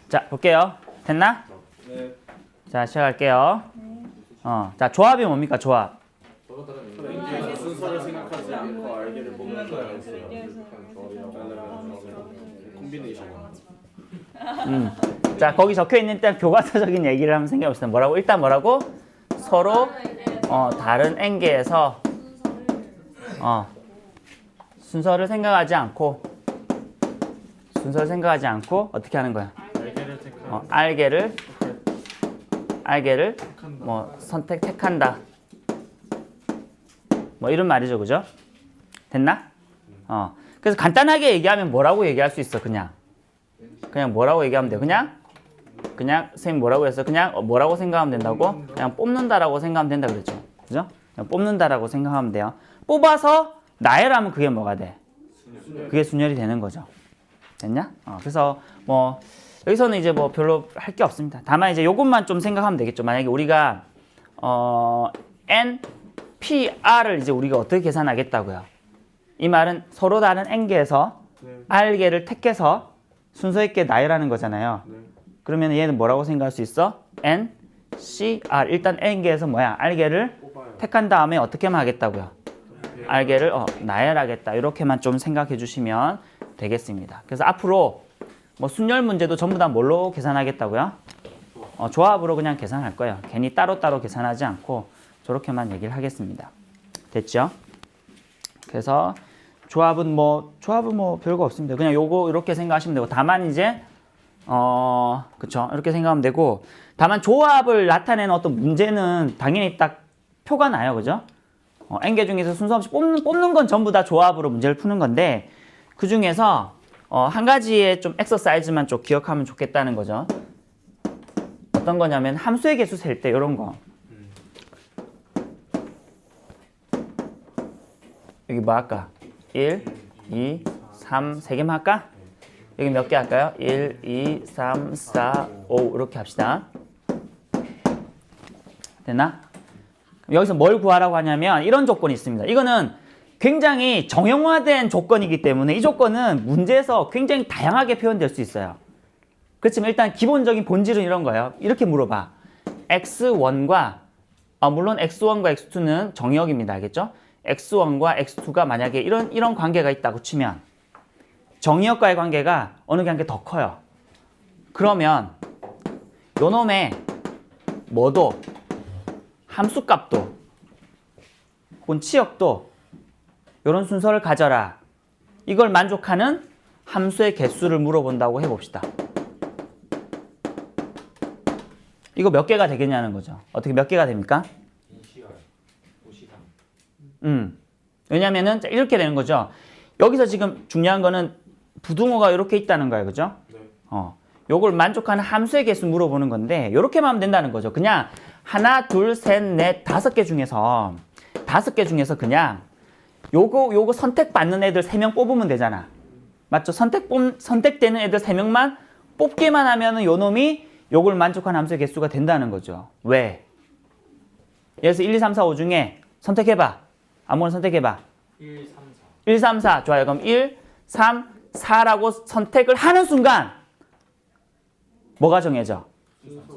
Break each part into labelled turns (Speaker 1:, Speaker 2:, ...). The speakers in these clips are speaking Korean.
Speaker 1: 자, 볼게요. 됐나?
Speaker 2: 네.
Speaker 1: 자, 시작할게요. 자, 조합이 뭡니까? 조합.
Speaker 2: N개에서 순서를 생각하지 않고 알게를 뽑는 거였어요. 콤비네이션.
Speaker 1: 자, 거기 적혀 있는 일단 교과서적인 얘기를 한번 생각해 봅시다. 뭐라고? 일단 뭐라고? 서로 다른 N개에서 순서를 생각하지 않고 어떻게 하는 거야?
Speaker 2: 알게를 택한.
Speaker 1: 알게를 뭐 택한다. 뭐 이런 말이죠, 그죠? 됐나? 그래서 간단하게 얘기하면 뭐라고 얘기할 수 있어? 그냥 뭐라고 얘기하면 돼? 그냥 선생님 뭐라고 했어? 그냥 뭐라고 생각하면 된다고? 그냥 뽑는다라고 생각하면 된다 그랬죠, 그죠? 그냥 뽑는다라고 생각하면 돼요. 뽑아서 나열하면 그게 뭐가 돼? 그게 순열이 되는 거죠. 됐냐? 그래서 뭐 여기서는 이제 뭐 별로 할 게 없습니다. 다만 이제 요것만 좀 생각하면 되겠죠. 만약에 우리가 N, P, R을 이제 우리가 어떻게 계산하겠다고요? 이 말은 서로 다른 N개에서 R개를 택해서 순서 있게 나열하는 거잖아요. 그러면 얘는 뭐라고 생각할 수 있어? N, C, R. 일단 N개에서 뭐야? R개를 택한 다음에 어떻게만 하겠다고요? R개를 나열하겠다. 이렇게만 좀 생각해 주시면 되겠습니다. 그래서 앞으로 뭐 순열 문제도 전부 다 뭘로 계산하겠다고요? 조합으로 그냥 계산할 거예요. 괜히 따로따로 계산하지 않고 저렇게만 얘기를 하겠습니다. 됐죠? 그래서 조합은 뭐 별거 없습니다. 그냥 요거 이렇게 생각하시면 되고, 다만 이제 그쵸, 이렇게 생각하면 되고, 다만 조합을 나타내는 어떤 문제는 당연히 딱 표가 나요. 그죠? N개 중에서 순서 없이 뽑는 건 전부 다 조합으로 문제를 푸는 건데, 그 중에서 한 가지의 좀 엑서사이즈만 좀 기억하면 좋겠다는 거죠. 어떤 거냐면 함수의 개수 셀 때 이런 거. 여기 뭐 할까? 1, 2, 3, 3개만 할까? 여기 몇 개 할까요? 1, 2, 3, 4, 5 이렇게 합시다. 됐나? 여기서 뭘 구하라고 하냐면 이런 조건이 있습니다. 이거는 굉장히 정형화된 조건이기 때문에 이 조건은 문제에서 굉장히 다양하게 표현될 수 있어요. 그렇지만 일단 기본적인 본질은 이런 거예요. 이렇게 물어봐. x1과 물론 x1과 x2는 정역입니다. 알겠죠? x1과 x2가 만약에 이런 관계가 있다고 치면 정역과의 관계가 어느 관계 더 커요. 그러면 요놈의 뭐도 함수값도 혹은 치역도 이런 순서를 가져라. 이걸 만족하는 함수의 개수를 물어본다고 해봅시다. 이거 몇 개가 되겠냐는 거죠. 어떻게 몇 개가 됩니까? 왜냐면은 이렇게 되는 거죠. 여기서 지금 중요한 거는 부등호가 이렇게 있다는 거예요. 그죠? 요걸 만족하는 함수의 개수 물어보는 건데 이렇게만 하면 된다는 거죠. 그냥 하나, 둘, 셋, 넷, 5개 중에서 그냥 요거 선택받는 애들 3명 뽑으면 되잖아. 맞죠? 선택되는 애들 3명만 뽑기만 하면은 요 놈이 요걸 만족하는 함수의 개수가 된다는 거죠. 왜? 여기서 1, 2, 3, 4, 5 중에 선택해봐. 아무거나 선택해봐.
Speaker 2: 1, 3, 4.
Speaker 1: 1, 3, 4. 좋아요. 그럼 1, 3, 4라고 선택을 하는 순간 뭐가 정해져?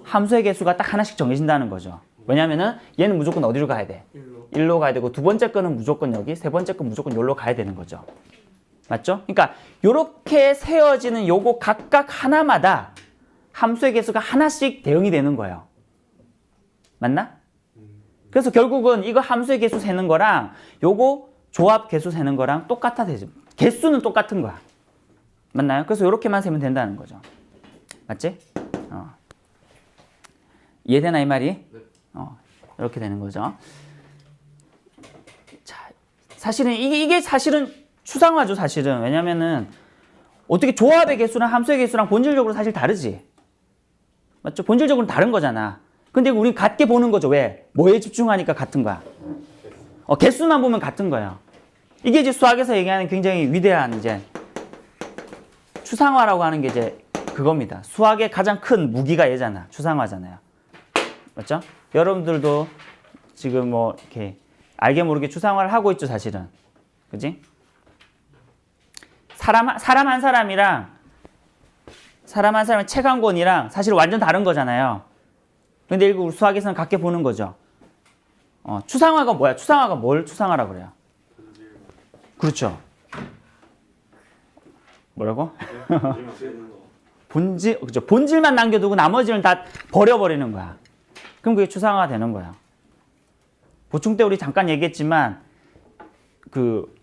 Speaker 1: 함수의 개수가 딱 하나씩 정해진다는 거죠. 왜냐면은 얘는 무조건 어디로 가야 돼? 1로 가야 되고 두 번째 거는 무조건 여기, 세 번째 건 무조건 여기로 가야 되는 거죠. 맞죠? 그러니까 요렇게 세워지는 요거 각각 하나마다 함수의 개수가 하나씩 대응이 되는 거예요. 맞나? 그래서 결국은 이거 함수의 개수 세는 거랑 요거 조합 개수 세는 거랑 똑같아 되죠. 개수는 똑같은 거야. 맞나요? 그래서 요렇게만 세면 된다는 거죠. 맞지? 이해되나 이 말이? 이렇게 되는 거죠. 자, 사실은 이게 사실은 추상화죠, 사실은. 왜냐면은 어떻게 조합의 개수랑 함수의 개수랑 본질적으로 사실 다르지. 맞죠? 본질적으로는 다른 거잖아. 근데 우리 같게 보는 거죠. 왜? 뭐에 집중하니까 같은 거야. 개수만 보면 같은 거예요. 이게 이제 수학에서 얘기하는 굉장히 위대한 이제 추상화라고 하는 게 이제 그겁니다. 수학의 가장 큰 무기가 얘잖아. 추상화잖아요. 맞죠? 여러분들도 지금 뭐 이렇게 알게 모르게 추상화를 하고 있죠, 사실은. 그지? 사람 한 사람이랑 사람 한 사람의 책 한 권이랑 사실 완전 다른 거잖아요. 근데 이거 우리 수학에서는 같게 보는 거죠. 추상화가 뭐야? 추상화가 뭘 추상화라고 그래요? 그렇죠. 뭐라고? 본질, 그죠? 본질만 남겨두고 나머지는 다 버려버리는 거야. 그럼 그게 추상화가 되는 거야. 보충 때 우리 잠깐 얘기했지만 그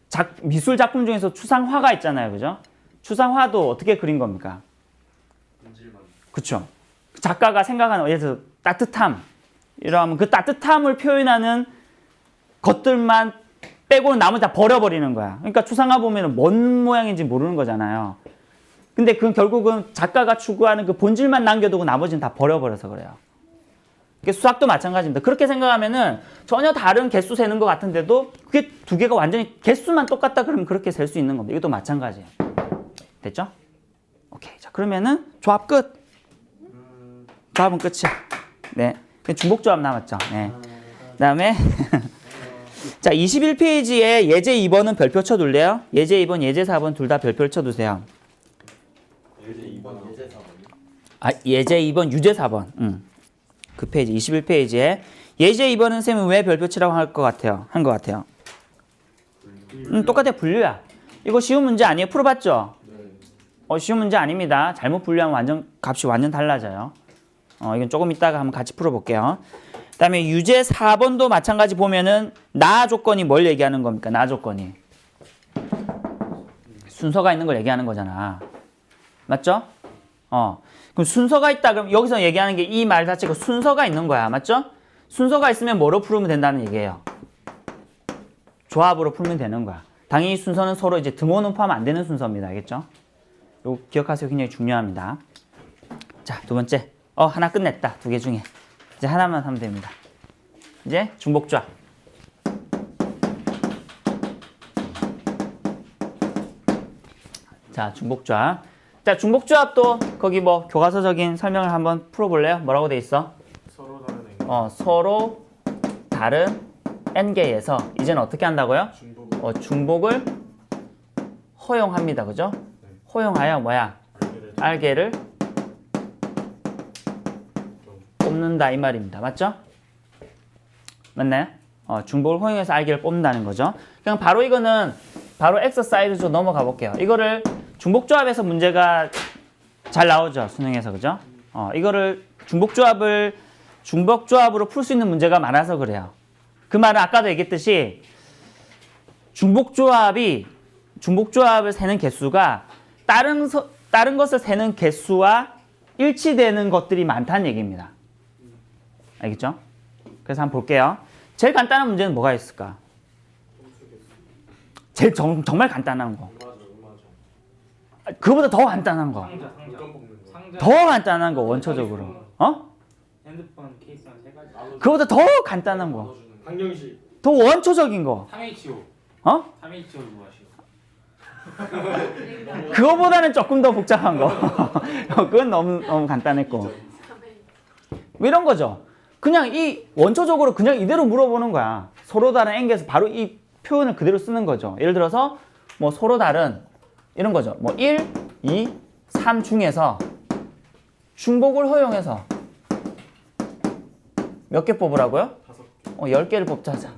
Speaker 1: 미술 작품 중에서 추상화가 있잖아요, 그죠? 추상화도 어떻게 그린 겁니까? 그렇죠. 작가가 생각하는 예를 들어 따뜻함 이러면 그 따뜻함을 표현하는 것들만 빼고는 나머지 다 버려버리는 거야. 그러니까 추상화 보면은 뭔 모양인지 모르는 거잖아요. 근데 그건 결국은 작가가 추구하는 그 본질만 남겨두고 나머지는 다 버려버려서 그래요. 수학도 마찬가지입니다. 그렇게 생각하면은 전혀 다른 개수 세는 것 같은데도 그게 두 개가 완전히 개수만 똑같다 그러면 그렇게 셀 수 있는 겁니다. 이것도 마찬가지예요. 됐죠? 오케이. 자, 그러면은 조합 끝. 조합은 끝이야. 네. 중복 조합 남았죠. 네. 그다음에 자, 21페이지에 예제 2번은 별표 쳐둘래요? 예제 2번, 예제 4번 둘 다 별표를 쳐두세요.
Speaker 2: 예제 2번, 예제 4번.
Speaker 1: 아, 예제 2번, 유제 4번. 그 페이지 21페이지에 예제 2번은 쌤은 왜 별표 치라고 한 것 같아요? 똑같아. 분류야. 이거 쉬운 문제 아니에요? 풀어봤죠?
Speaker 2: 네.
Speaker 1: 쉬운 문제 아닙니다. 잘못 분류하면 값이 완전 달라져요. 이건 조금 이따가 한번 같이 풀어볼게요. 그 다음에 유제 4번도 마찬가지 보면은 나 조건이 뭘 얘기하는 겁니까? 나 조건이. 순서가 있는 걸 얘기하는 거잖아. 맞죠? 그럼 순서가 있다 그럼 여기서 얘기하는 게 이 말 자체가 순서가 있는 거야. 맞죠? 순서가 있으면 뭐로 풀면 된다는 얘기예요? 조합으로 풀면 되는 거야. 당연히 순서는 서로 이제 등호는 포함 안 되는 순서입니다. 알겠죠? 이거 기억하세요. 굉장히 중요합니다. 자, 두 번째. 하나 끝냈다. 두 개 중에. 이제 하나만 하면 됩니다. 이제 중복조합. 자, 중복조합. 자, 중복조합도 거기 뭐 교과서적인 설명을 한번 풀어볼래요? 뭐라고 돼 있어?
Speaker 2: 서로 다른 앵글.
Speaker 1: 서로 다른 n개에서 이제는 어떻게 한다고요? 중복을 허용합니다. 그죠?
Speaker 2: 네.
Speaker 1: 허용하여 뭐야? 알개를 뽑는다 이 말입니다. 맞죠? 맞나요? 중복을 허용해서 알개를 뽑는다는 거죠. 그냥 바로 이거는 바로 엑서사이즈로 넘어가 볼게요. 이거를 중복조합에서 문제가 잘 나오죠. 수능에서. 그죠? 이거를 중복조합으로 풀 수 있는 문제가 많아서 그래요. 그 말은 아까도 얘기했듯이 중복조합을 세는 개수가 다른 것을 세는 개수와 일치되는 것들이 많다는 얘기입니다. 알겠죠? 그래서 한번 볼게요. 제일 간단한 문제는 뭐가 있을까? 제일 정말 간단한 거. 그거보다 더 간단한 거.
Speaker 2: 상자.
Speaker 1: 더 간단한 거 원초적으로.
Speaker 3: 핸드폰 케이스만 세 가지.
Speaker 1: 그거보다 더 간단한 거.
Speaker 2: 한경식.
Speaker 1: 더 원초적인 거.
Speaker 3: 3H5. 3H5 구하시오.
Speaker 1: 그거보다는 조금 더 복잡한 거. 그건 너무 간단했고. 뭐 이런 거죠. 그냥 이 원초적으로 그냥 이대로 물어보는 거야. 서로 다른 n개에서 바로 이 표현을 그대로 쓰는 거죠. 예를 들어서 뭐 서로 다른 이런 거죠. 뭐 1, 2, 3 중에서 중복을 허용해서 몇 개 뽑으라고요? 10개를 뽑자자.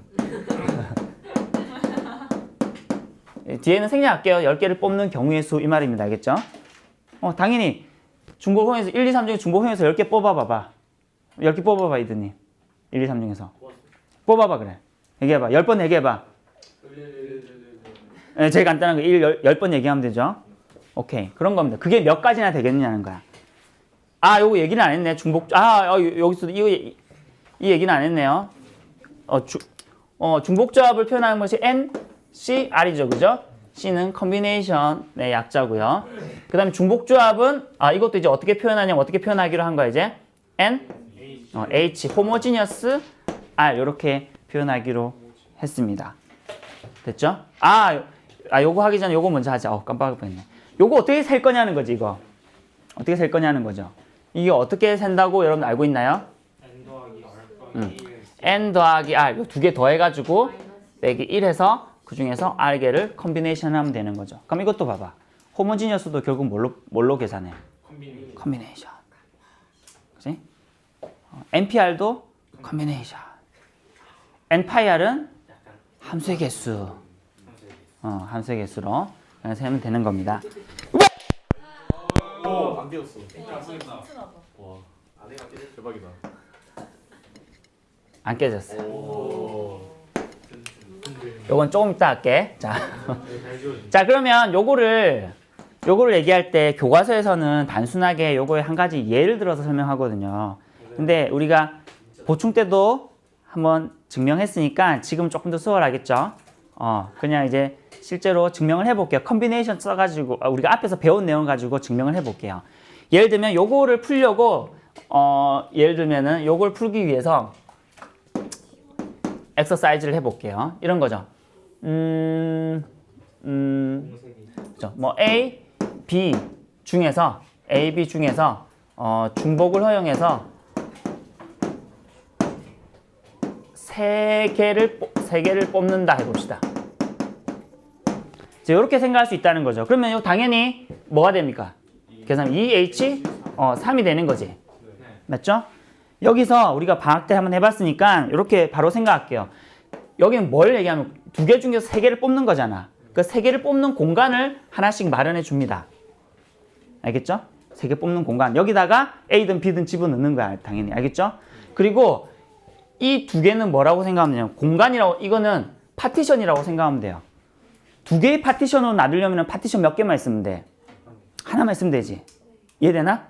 Speaker 1: 뒤에는 생략할게요. 10개를 뽑는 경우의 수 이 말입니다. 알겠죠? 당연히 중복 허용해서 1, 2, 3 중에 중복 허용해서 10개 뽑아봐봐. 10개 뽑아봐, 이드님. 1, 2, 3 중에서. 뽑아봐, 그래. 얘기해봐. 10번 얘기해봐. 네, 제일 간단한 거 10번 얘기하면 되죠. 오케이. 그런 겁니다. 그게 몇 가지나 되겠느냐는 거야. 요거 얘기는 안 했네. 여기서도 이 얘기는 안 했네요. 중복조합을 표현하는 것이 N, C, R이죠. 그죠? C는 컨비네이션의 약자고요. 그 다음에 중복조합은, 이것도 이제 어떻게 표현하냐면 어떻게 표현하기로 한 거야, 이제? N, H, 호모지니어스, R, 이렇게 표현하기로 했습니다. 됐죠? 요거 하기 전에 요거 먼저 하자. 깜빡할 뻔했네. 요거 어떻게 셀 거냐는 거지, 이거. 어떻게 셀 거냐는 거죠. 이게 어떻게 센다고 여러분 알고 있나요? N 더하기 R, 요 두 개 더해가지고 빼기 1 해서 그 중에서 R개를 컨비네이션 하면 되는 거죠. 그럼 이것도 봐봐. 호모지니어스도 결국 뭘로 계산해? 컨비네이션. 그지? NPR도 컨비네이션. NPR은 함수의 개수. 함수의 개수로 세면 되는 겁니다.
Speaker 2: 오, 안 되었어.
Speaker 4: 와.
Speaker 2: 대박이다.
Speaker 1: 안 깨졌어.
Speaker 2: 오.
Speaker 1: 요건 조금 이따 할게. 자, 그러면 요거를 얘기할 때 교과서에서는 단순하게 요거에 한 가지 예를 들어서 설명하거든요. 근데 우리가 보충 때도 한번 증명했으니까 지금 조금 더 수월하겠죠? 그냥 이제 실제로 증명을 해볼게요. 컨비네이션 써가지고 우리가 앞에서 배운 내용 가지고 증명을 해볼게요. 예를 들면 요거를 풀려고 예를 들면은 요걸 풀기 위해서 엑서사이즈를 해볼게요. 이런 거죠. 그죠? 뭐 A, B 중에서 중복을 허용해서 세 개를 뽑는다 해봅시다. 이렇게 생각할 수 있다는 거죠. 그러면 요 당연히 뭐가 됩니까? 계산 2H 3이 되는 거지. 맞죠? 여기서 우리가 방학 때 한번 해봤으니까 이렇게 바로 생각할게요. 여기는 뭘 얘기하면 두 개 중에서 세 개를 뽑는 거잖아. 그 세 개를 뽑는 공간을 하나씩 마련해 줍니다. 알겠죠? 세 개 뽑는 공간. 여기다가 A든 B든 집어넣는 거야. 당연히. 알겠죠? 그리고 이 두 개는 뭐라고 생각하면 돼요? 공간이라고, 이거는 파티션이라고 생각하면 돼요. 두 개의 파티션으로 나누려면 파티션 몇 개만 있으면 돼? 하나만 있으면 되지. 이해되나?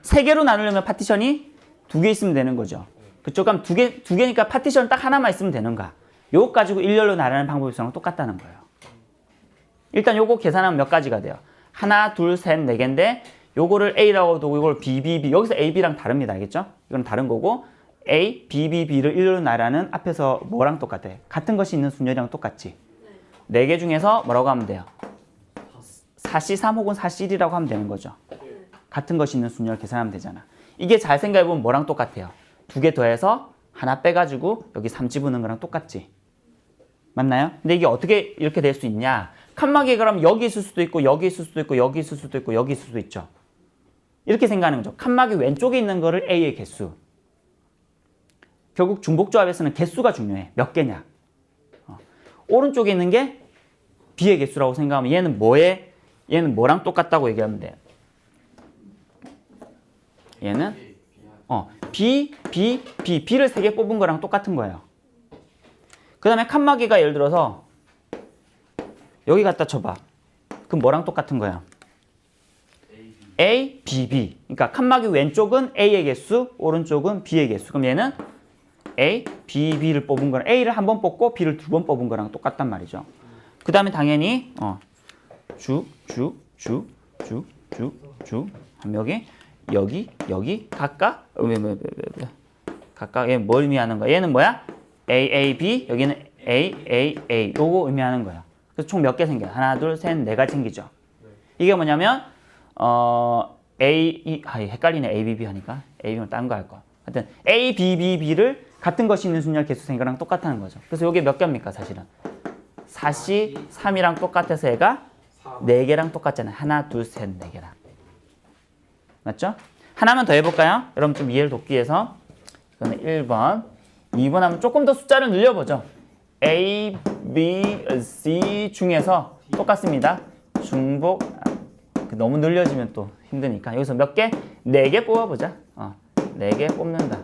Speaker 1: 세 개로 나누려면 파티션이 두 개 있으면 되는 거죠. 그쪽 그럼 두 개니까 파티션 딱 하나만 있으면 되는 거야. 요거 가지고 일렬로 나누는 방법이랑 똑같다는 거예요. 일단 요거 계산하면 몇 가지가 돼요? 하나, 둘, 셋, 네 개인데 요거를 A라고 두고 이걸 B, B, B. 여기서 A, B랑 다릅니다. 알겠죠? 이건 다른 거고 A, B, B, B를 일렬로 나누는 앞에서 뭐랑 똑같아? 같은 것이 있는 순열이랑 똑같지? 네 개 중에서 뭐라고 하면 돼요? 4C3 혹은 4C1이라고 하면 되는 거죠. 같은 것이 있는 순열 계산하면 되잖아. 이게 잘 생각해보면 뭐랑 똑같아요? 두 개 더해서 하나 빼가지고 여기 3 집어넣는 거랑 똑같지? 맞나요? 근데 이게 어떻게 이렇게 될 수 있냐? 칸막이 그럼 여기 있을 수도 있고 여기 있을 수도 있고 여기 있을 수도 있고 여기 있을 수도 있죠. 이렇게 생각하는 거죠. 칸막이 왼쪽에 있는 거를 A의 개수. 결국 중복조합에서는 개수가 중요해. 몇 개냐? 오른쪽에 있는 게 B의 개수라고 생각하면 얘는 뭐랑 똑같다고 얘기하면 돼요. 얘는 B를 3개 뽑은 거랑 똑같은 거예요. 그 다음에 칸막이가 예를 들어서 여기 갖다 쳐봐. 그럼 뭐랑 똑같은 거야? A, B, B. 그러니까 칸막이 왼쪽은 A의 개수, 오른쪽은 B의 개수. 그럼 얘는 A, B, B를 뽑은 거랑 A를 한 번 뽑고 B를 두 번 뽑은 거랑 똑같단 말이죠. 그 다음에 당연히 여기 각각 얘 뭘 의미하는 거야? 얘는 뭐야? A, A, B, 여기는 A, A, A. 요거 의미하는 거야. 그래서 총 몇 개 생겨요? 하나, 둘, 셋, 네 가지 생기죠. 이게 뭐냐면 헷갈리네. A, B, B 하니까 A, B는 다른 거 할 거. 하여튼 A, B, B, B를 같은 것이 있는 순열 개수 생겨랑 똑같다는 거죠. 그래서 이게 몇 개입니까 사실은? 4C 3이랑 똑같아서 얘가 4개랑 똑같잖아요. 하나, 둘, 셋, 4개랑. 맞죠? 하나만 더 해볼까요? 여러분 좀 이해를 돕기 위해서. 이거는 1번. 2번 하면 조금 더 숫자를 늘려보죠. A, B, C 중에서 똑같습니다. 중복. 너무 늘려지면 또 힘드니까. 여기서 몇 개? 4개 뽑아보자. 4개 뽑는다.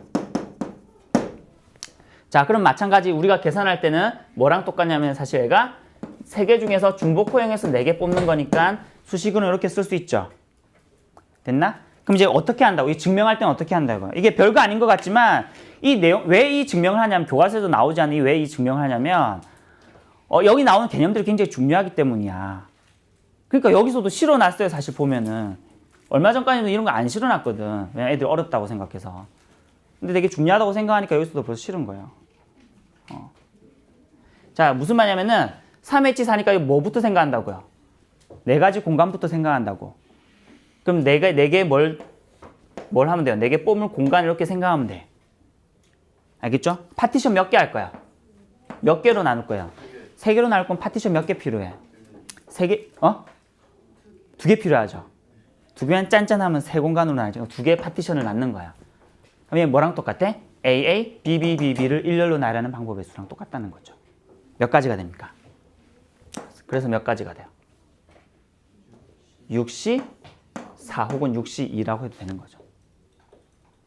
Speaker 1: 자, 그럼 마찬가지 우리가 계산할 때는 뭐랑 똑같냐면 사실 얘가 3개 중에서 중복 허용해서 4개 뽑는 거니까 수식은 이렇게 쓸 수 있죠. 됐나? 그럼 이제 어떻게 한다고? 이 증명할 때는 어떻게 한다고? 이게 별거 아닌 것 같지만 이 내용, 왜 이 증명을 하냐면 교과서에도 나오지 않니? 왜 이 증명을 하냐면 여기 나오는 개념들이 굉장히 중요하기 때문이야. 그러니까 여기서도 실어놨어요. 사실 보면은. 얼마 전까지는 이런 거 안 실어놨거든. 왜냐면 애들 어렵다고 생각해서. 근데 되게 중요하다고 생각하니까 여기서도 벌써 싫은 거예요. 자, 무슨 말이냐면은 3H4니까 뭐부터 생각한다고요? 4가지 공간부터 생각한다고. 그럼 4개 뭘 하면 돼요? 4개 뽑을 공간 이렇게 생각하면 돼. 알겠죠? 파티션 몇 개 할 거야? 몇 개로 나눌 거야? 3개로 나눌 건 파티션 몇 개 필요해? 3개? 2개 필요하죠. 두 개만 짠짠하면 세 공간으로 나뉘죠. 두 개의 파티션을 낳는 거야. 그럼 얘 뭐랑 똑같아? AA, BB, BB를 일렬로 나열하는 방법의 수랑 똑같다는 거죠. 몇 가지가 됩니까? 그래서 몇 가지가 돼요? 6C 4 혹은 6C 2라고 해도 되는 거죠.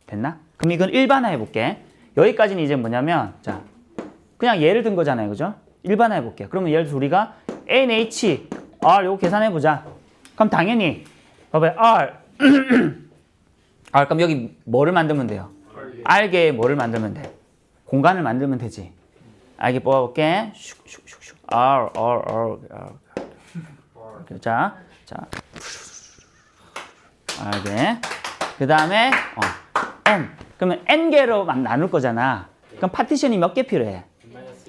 Speaker 1: 됐나? 그럼 이건 일반화해 볼게. 여기까지는 이제 뭐냐면 자 그냥 예를 든 거잖아요. 그죠? 일반화해 볼게요. 그러면 예를 들어서 우리가 NH, R 요거 계산해 보자. 그럼 당연히 봐봐요. R R 그럼 여기 뭐를 만들면 돼요? R개에 뭐를 만들면 돼? 공간을 만들면 되지. R개 뽑아볼게. 슉슉슉슉 R 자 R개 그 다음에 N 그러면 N개로 나눌 거잖아. 그럼 파티션이 몇 개 필요해?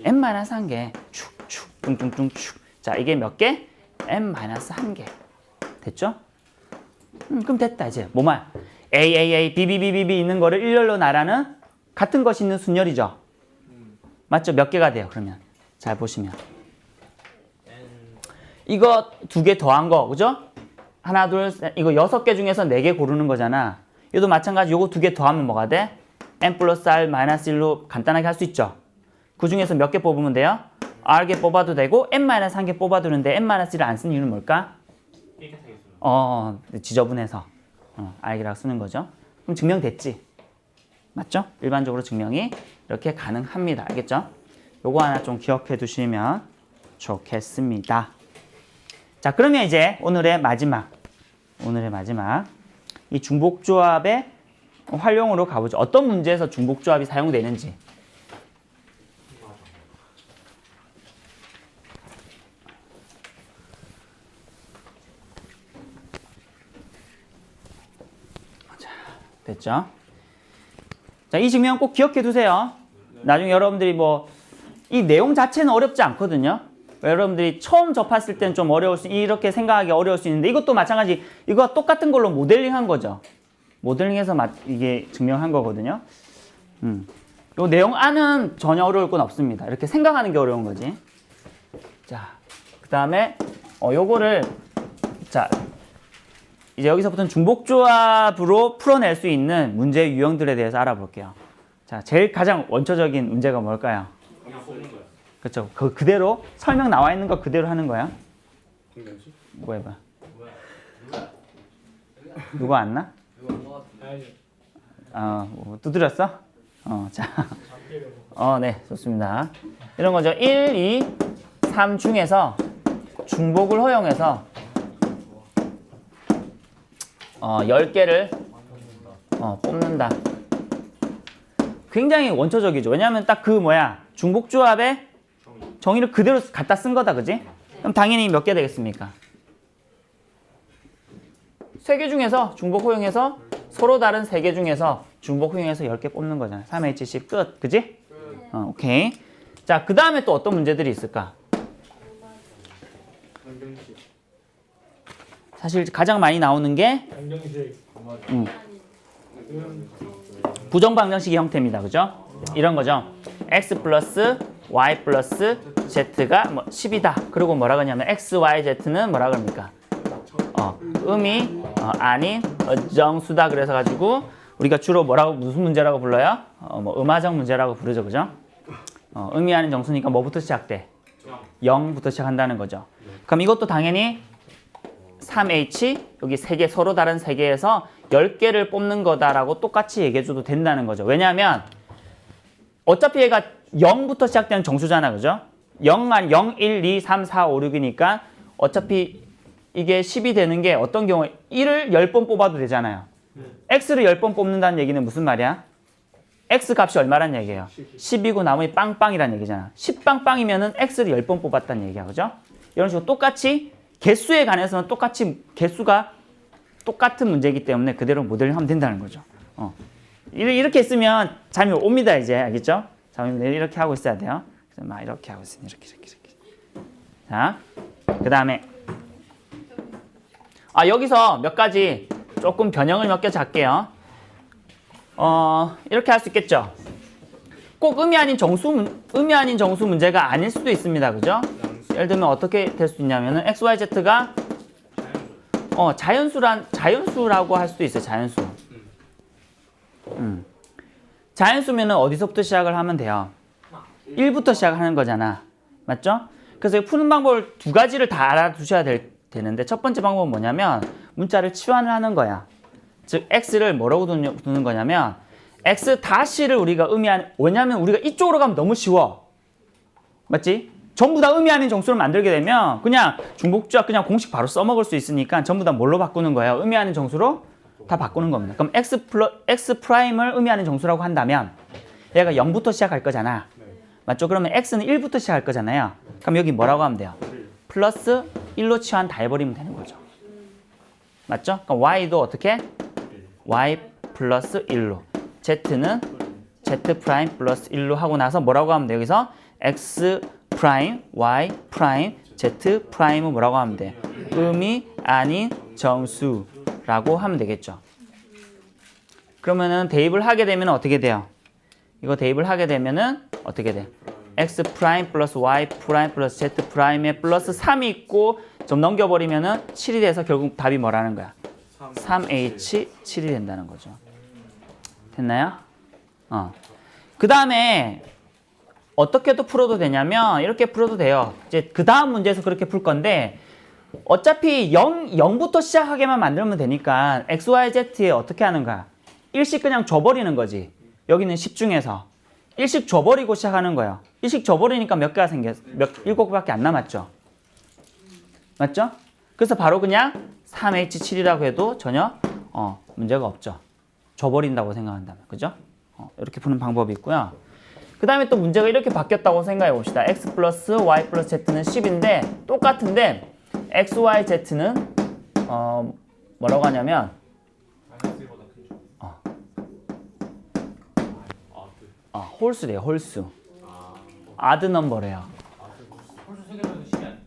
Speaker 1: N-1개 축축 뚱뚱뚱 축. 자 이게 몇 개? N-1개 됐죠? 그럼 됐다 이제 뭐만 A, B, B, B, B, B 있는 거를 일렬로 나라는 같은 것이 있는 순열이죠. 맞죠? 몇 개가 돼요 그러면? 잘 보시면 이거 두 개 더한 거 그죠? 하나 둘 셋 이거 6개 중에서 4개 고르는 거잖아. 이것도 마찬가지 요거 두 개 더하면 뭐가 돼? N 플러스 R 마이너스 1로 간단하게 할 수 있죠. 그 중에서 몇 개 뽑으면 돼요? R개 뽑아도 되고 N-1개 뽑아도 되는데 N-1을 안 쓰는 이유는 뭘까? 지저분해서 R개라고 쓰는 거죠. 그럼 증명됐지? 맞죠? 일반적으로 증명이 이렇게 가능합니다. 알겠죠? 요거 하나 좀 기억해 두시면 좋겠습니다. 자, 그러면 이제 오늘의 마지막 이 중복조합의 활용으로 가보죠. 어떤 문제에서 중복조합이 사용되는지. 자, 됐죠? 자, 이 증명 꼭 기억해 두세요. 나중에 여러분들이 이 내용 자체는 어렵지 않거든요. 여러분들이 처음 접했을 때는 좀 이렇게 생각하기 어려울 수 있는데 이것도 마찬가지 이거 똑같은 걸로 모델링 한 거죠. 모델링해서 이게 증명한 거거든요. 요 내용 안은 전혀 어려울 건 없습니다. 이렇게 생각하는 게 어려운 거지. 자, 그 다음에 요거를 자 이제 여기서부터는 중복조합으로 풀어낼 수 있는 문제 유형들에 대해서 알아볼게요. 자, 제일 가장 원초적인 문제가 뭘까요? 그렇죠. 그대로 설명 나와 있는 거 그대로 하는 거야. 뭐 해봐. 누가 왔나? 두드렸어? 자. 네, 좋습니다. 이런 거죠. 1, 2, 3 중에서 중복을 허용해서 10개를 뽑는다. 굉장히 원초적이죠. 왜냐하면 딱 중복조합의 정의를 그대로 갖다 쓴 거다, 그지? 그럼 당연히 몇 개 되겠습니까? 3개 중에서 중복 허용해서 서로 다른 3개 중에서 중복 허용해서 10개 뽑는 거잖아. 3H10 끝, 그지? 오케이. 자, 그 다음에 또 어떤 문제들이 있을까? 사실 가장 많이 나오는 게 부정방정식의 형태입니다. 그죠? 이런 거죠. x 플러스 y 플러스 z가 10이다. 그리고 뭐라 그러냐면 x, y, z는 뭐라 그럽니까? 의미 아닌 정수다. 그래서 가지고 우리가 주로 무슨 문제라고 불러요? 음화적 문제라고 부르죠. 그죠? 의미 아닌 정수니까 뭐부터 시작돼? 0부터 시작한다는 거죠. 그럼 이것도 당연히 3H 여기 3개 서로 다른 3개에서 10개를 뽑는 거다라고 똑같이 얘기해줘도 된다는 거죠. 왜냐하면 어차피 얘가 0부터 시작되는 정수잖아. 그죠? 0, 1, 2, 3, 4, 5, 6이니까 어차피 이게 10이 되는 게 어떤 경우에 1을 10번 뽑아도 되잖아요. X를 10번 뽑는다는 얘기는 무슨 말이야? X 값이 얼마란 얘기예요? 10이고 나머지 빵빵이란 얘기잖아. 10빵빵이면은 X를 10번 뽑았다는 얘기야. 그죠? 이런 식으로 똑같이 개수에 관해서는 똑같이 개수가 똑같은 문제이기 때문에 그대로 모델링 하면 된다는 거죠. 이렇게 했으면 잠이 옵니다. 이제 알겠죠? 잠이 이렇게 하고 있어야 돼요. 그래서 막 이렇게 하고 있어요. 이렇게. 자, 그 다음에 여기서 몇 가지 조금 변형을 몇 개 잡게요. 이렇게 할 수 있겠죠? 꼭 의미 아닌 정수 문제가 아닐 수도 있습니다. 그죠? 예를 들면 어떻게 될 수 있냐면은 XYZ가 자연수라고 할 수도 있어요. 자연수. 자연수면은 어디서부터 시작을 하면 돼요? 1부터 시작하는 거잖아. 맞죠? 그래서 푸는 방법을 두 가지를 다 알아두셔야 되는데 첫 번째 방법은 뭐냐면 문자를 치환을 하는 거야. 즉 x를 뭐라고 두는 거냐면 x 다시를 우리가 왜냐면 우리가 이쪽으로 가면 너무 쉬워. 맞지? 전부 다 의미하는 정수를 만들게 되면 그냥 중복주합 그냥 공식 바로 써먹을 수 있으니까 전부 다 뭘로 바꾸는 거예요? 의미하는 정수로 다 바꾸는 겁니다. 그럼 x 프라임을 의미하는 정수라고 한다면 얘가 0부터 시작할 거잖아. 맞죠? 그러면 x는 1부터 시작할 거잖아요. 그럼 여기 뭐라고 하면 돼요? 플러스 1로 치환 다 해버리면 되는 거죠. 맞죠? 그럼 y도 어떻게? y 플러스 1로 z는 z 프라임 플러스 1로 하고 나서 뭐라고 하면 돼요? 여기서 x 프라임, y 프라임, z 프라임은 뭐라고 하면 돼? 의미 아닌 정수라고 하면 되겠죠. 그러면은 대입을 하게 되면 어떻게 돼요? 이거 대입을 하게 되면은 어떻게 돼? x 프라임 플러스 y 프라임 플러스 z 프라임에 플러스 3이 있고 좀 넘겨버리면은 7이 돼서 결국 답이 뭐라는 거야? 3h7이 된다는 거죠. 됐나요? 그 다음에 어떻게 또 풀어도 되냐면 이렇게 풀어도 돼요. 이제 그 다음 문제에서 그렇게 풀 건데 어차피 0부터 시작하게만 만들면 되니까 x, y, z에 어떻게 하는 거야? 일씩 그냥 줘버리는 거지. 여기는 10 중에서 일씩 줘버리고 시작하는 거예요. 일씩 줘버리니까 몇 개가 생겼어? 7개밖에 안 남았죠. 맞죠? 그래서 바로 그냥 3H7이라고 해도 전혀 문제가 없죠. 줘버린다고 생각한다면. 그죠? 이렇게 푸는 방법이 있고요. 그 다음에 또 문제가 이렇게 바뀌었다고 생각해 봅시다. x 플러스 y 플러스 z는 10인데 똑같은데 x, y, z는 뭐라고 하냐면 홀수래요. 홀수. 아드 넘버래요.
Speaker 3: 홀수 3개도 10이 안 돼.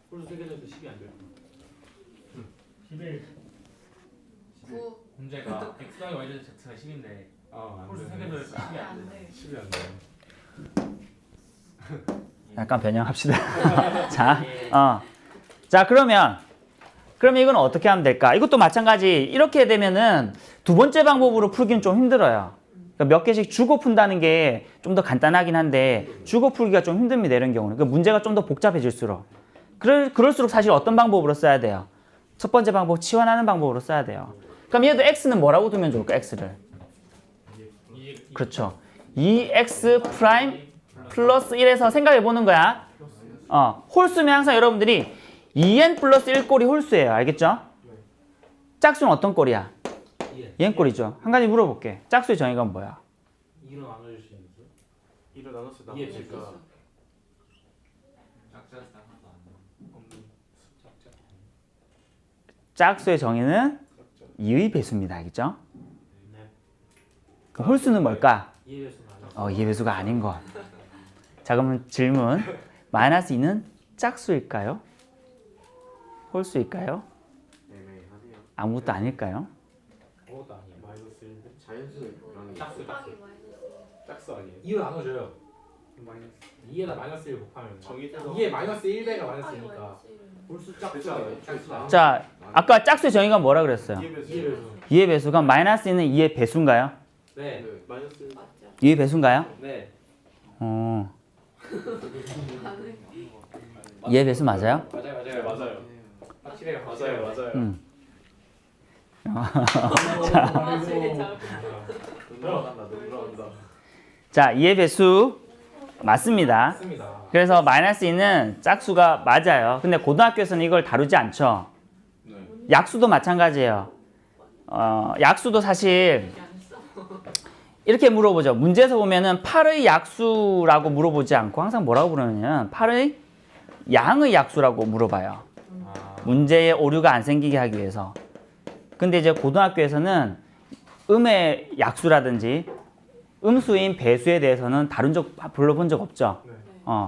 Speaker 3: 홀수 3개도 10이 안 돼. 11.
Speaker 4: 9.
Speaker 3: 문제가 x, y, y, z가 10인데 홀수 3개도 10이 안 돼.
Speaker 2: 10이 안 돼.
Speaker 1: 약간 변형합시다. 자, 그러면 이건 어떻게 하면 될까? 이것도 마찬가지. 이렇게 되면은 두 번째 방법으로 풀기는 좀 힘들어요. 그러니까 몇 개씩 주고 푼다는 게 좀 더 간단하긴 한데 주고 풀기가 좀 힘듭니다. 이런 경우는. 그러니까 문제가 좀 더 복잡해질수록. 그럴수록 사실 어떤 방법으로 써야 돼요? 첫 번째 방법, 치환하는 방법으로 써야 돼요. 그럼 얘도 x는 뭐라고 두면 좋을까? x를. 그렇죠. 2x 프라임 플러스 1에서 생각해 보는 거야. 홀수면 항상 여러분들이 2n 플러스 1 꼴이 홀수예요. 알겠죠? 짝수는 어떤 꼴이야? 2n 꼴이죠. 한 가지 물어볼게. 짝수의 정의가 뭐야?
Speaker 3: 2로 나눠줄 수 있는 수?
Speaker 2: 2를 나눠서
Speaker 3: 이해
Speaker 2: 나머지가
Speaker 3: 됐어.
Speaker 1: 짝수의 정의는 2의 배수입니다. 알겠죠? 그럼 홀수는 뭘까?
Speaker 3: 2의 배수 맞아.
Speaker 1: 2의 배수가 아닌 것. 자, 그러면 질문. 마이너스 2는 짝수일까요? 홀수일까요?
Speaker 2: 애매하네요.
Speaker 1: 아무것도 아닐까요?
Speaker 3: 아무것도 아니에요.
Speaker 2: 마이너스 1인데 자연수랑
Speaker 3: 짝수.
Speaker 2: 짝수 아니에요?
Speaker 3: 2로 나눠줘요. 마이너스 2에다 마이너스 1 곱하면
Speaker 2: 정의대로
Speaker 3: 2에 마이너스 1배가 마이너스니까 홀수 짝수예요.
Speaker 2: 짝수.
Speaker 1: 자, 아까 짝수의 정의가 뭐라 그랬어요?
Speaker 2: 2의 배수.
Speaker 3: 2의 배수.
Speaker 1: 2의 배수가 마이너스 2는 2의 배수인가요?
Speaker 3: 네.
Speaker 2: 네. 마이너스 1.
Speaker 1: 2의 배수인가요?
Speaker 3: 네.
Speaker 1: 2의 배수 맞아요?
Speaker 3: 맞아요.
Speaker 2: 네, 맞아요.
Speaker 3: 확실해요.
Speaker 2: 맞아요. 맞아요. 놀라간다. 놀라간다.
Speaker 1: 자, 2의 배수 맞습니다.
Speaker 3: 맞습니다.
Speaker 1: 그래서 마이너스 2는 짝수가 맞아요. 근데 고등학교에서는 이걸 다루지 않죠.
Speaker 2: 네.
Speaker 1: 약수도 마찬가지예요. 약수도 사실 이렇게 물어보죠. 문제에서 보면은 8의 약수라고 물어보지 않고 항상 뭐라고 물으냐면 8의 양의 약수라고 물어봐요. 문제에 오류가 안 생기게 하기 위해서. 근데 이제 고등학교에서는 음의 약수라든지 음수인 배수에 대해서는 다룬 적 별로 본 적 없죠.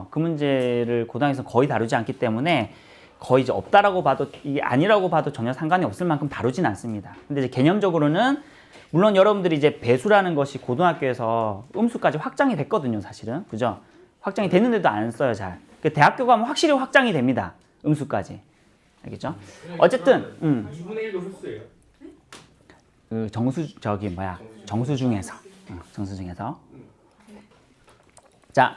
Speaker 1: 그 문제를 고등학교에서 거의 다루지 않기 때문에 거의 이제 없다라고 봐도 이게 아니라고 봐도 전혀 상관이 없을 만큼 다루진 않습니다. 근데 이제 개념적으로는 물론 여러분들이 이제 배수라는 것이 고등학교에서 음수까지 확장이 됐거든요, 사실은. 그죠? 확장이 됐는데도 안 써요, 잘. 대학교 가면 확실히 확장이 됩니다. 음수까지. 알겠죠? 어쨌든
Speaker 3: 2분의 1도 홀수예요.
Speaker 1: 그 정수 중에서 정수 중에서 자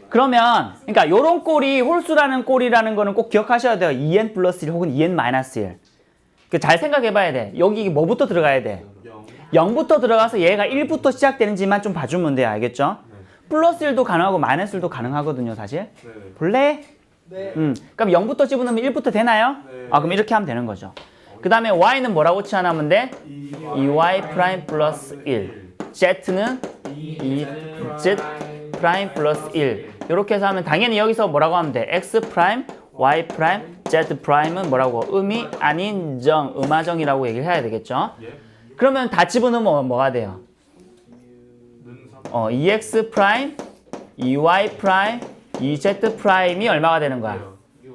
Speaker 1: 그러면 그러니까 요런 꼴이 홀수라는 꼴이라는 거는 꼭 기억하셔야 돼요. 2n 플러스 1 혹은 2n 마이너스 1. 잘 생각해 봐야 돼. 여기 뭐부터 들어가야 돼? 0부터 들어가서 얘가 1부터 시작되는지만 좀 봐주면 돼요. 알겠죠? 플러스 1도 가능하고 마이너스 1도 가능하거든요. 사실.
Speaker 2: 네.
Speaker 1: 볼래?
Speaker 4: 네.
Speaker 1: 그럼 0부터 집어넣으면 1부터 되나요?
Speaker 2: 네.
Speaker 1: 그럼 이렇게 하면 되는 거죠. 그 다음에 y는 뭐라고 치환하면 돼? 2y 프라임 플러스 1. z는 2z 프라임 플러스 1. 이렇게 해서 하면 당연히 여기서 뭐라고 하면 돼? x 프라임, y 프라임, z 프라임은 뭐라고? 음이 아닌 정, 음화정이라고 얘기를 해야 되겠죠? 그러면 다 집어넣으면 뭐가 돼요? 2x 프라임, 2y 프라임, 2z 프라임이 얼마가 되는 거야?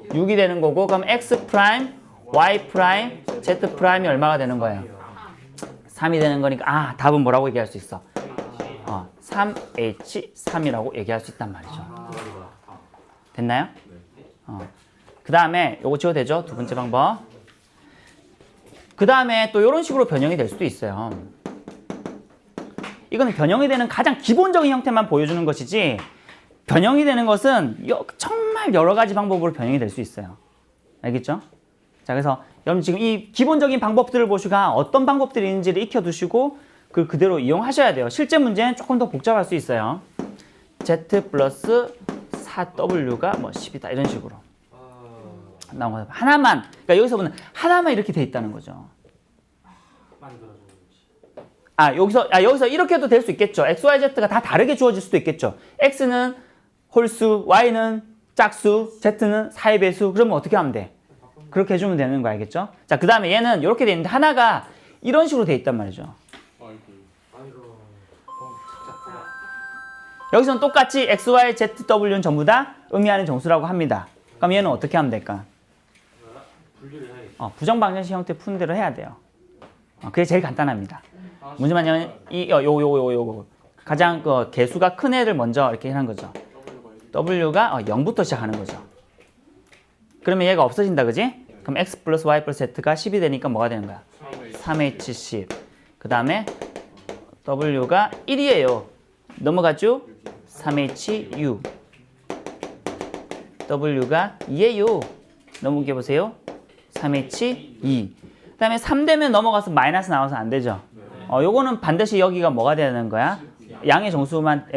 Speaker 1: 6이 되는 거고 그럼 x 프라임, y 프라임, z 프라임이 얼마가 되는 거예요? 3이 되는 거니까 답은 뭐라고 얘기할 수 있어? 3h3이라고 얘기할 수 있단 말이죠. 됐나요? 그 다음에 요거 지워도 되죠? 두 번째 방법. 그 다음에 또 이런 식으로 변형이 될 수도 있어요. 이거는 변형이 되는 가장 기본적인 형태만 보여주는 것이지 변형이 되는 것은 정말 여러 가지 방법으로 변형이 될 수 있어요. 알겠죠? 자, 그래서 여러분 지금 이 기본적인 방법들을 보시고 어떤 방법들이 있는지를 익혀두시고 그대로 이용하셔야 돼요. 실제 문제는 조금 더 복잡할 수 있어요. z 플러스 4w가 뭐 10이다 이런 식으로 나온 거예요. 하나만, 그러니까 여기서 보면 하나만 이렇게 돼 있다는 거죠. 여기서 이렇게 해도 될 수 있겠죠. x, y, z가 다 다르게 주어질 수도 있겠죠. x는 홀수, y는 짝수, z는 4의 배수. 그러면 어떻게 하면 돼? 그렇게 해주면 되는 거 알겠죠? 자, 그 다음에 얘는 이렇게 돼 있는데 하나가 이런 식으로 돼 있단 말이죠. 여기서는 똑같이 x, y, z, w는 전부 다 의미하는 정수라고 합니다. 그럼 얘는 어떻게 하면 될까? 부정방정식 형태 푸는 대로 해야 돼요. 그게 제일 간단합니다. 문제만 요거 가장 개수가 큰 애를 먼저 이렇게 하는 거죠. w가 0부터 시작하는 거죠. 그러면 얘가 없어진다, 그지? 그럼 x 플러스 y 플러스 z가 10이 되니까 뭐가 되는 거야? 3h10. 그 다음에 w가 1이에요. 넘어가죠? 3hu. w가 2예요. 넘겨보세요. 3h2. 그 다음에 3 되면 넘어가서 마이너스 나와서 안 되죠. 요거는 반드시 여기가 뭐가 돼야 되는 거야? 양의 정수만,